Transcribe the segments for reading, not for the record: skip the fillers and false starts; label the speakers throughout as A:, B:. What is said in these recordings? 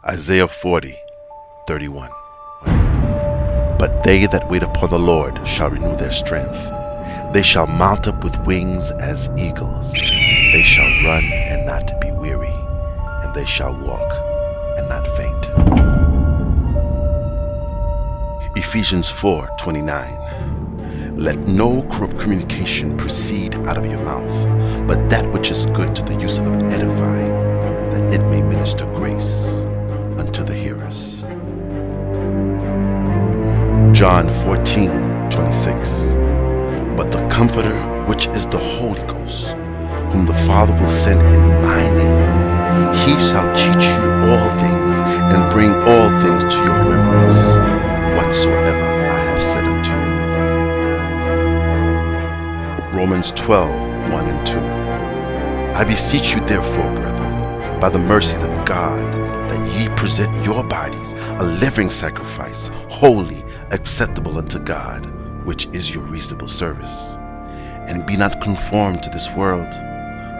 A: Isaiah 40:31. But they that wait upon the Lord shall renew their strength. They shall mount up with wings as eagles. They shall run and not be weary, and they shall walk and not faint. Ephesians 4:29. Let no corrupt communication proceed out of your mouth, but that which is good to the use of edifying, that it may minister grace unto the hearers. John 14:26. But the Comforter, which is the Holy Ghost, whom the Father will send in my name, he shall teach you all things and bring all things to your remembrance, whatsoever I have said unto you. Romans 12:1 and 2. I beseech you therefore, brethren, by the mercies of God, that ye present your bodies a living sacrifice, holy, acceptable unto God, which is your reasonable service. And be not conformed to this world,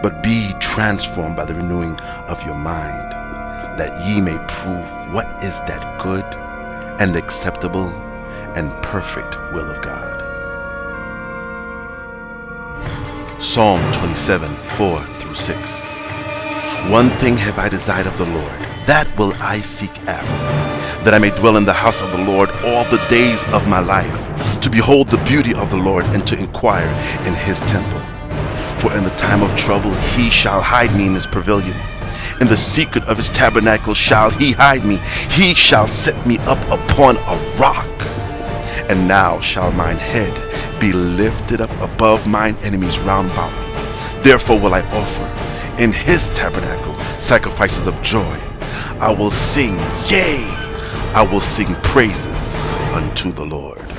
A: but be transformed by the renewing of your mind, that ye may prove what is that good and acceptable and perfect will of God. Psalm 27:4-6. One thing have I desired of the Lord, that will I seek after, that I may dwell in the house of the Lord all the days of my life, to behold the beauty of the Lord and to inquire in his temple. For in the time of trouble he shall hide me in his pavilion. In the secret of his tabernacle shall he hide me. He shall set me up upon a rock. And now shall mine head be lifted up above mine enemies round about me. Therefore will I offer in his tabernacle sacrifices of joy. I will sing, yea, I will sing praises unto the Lord.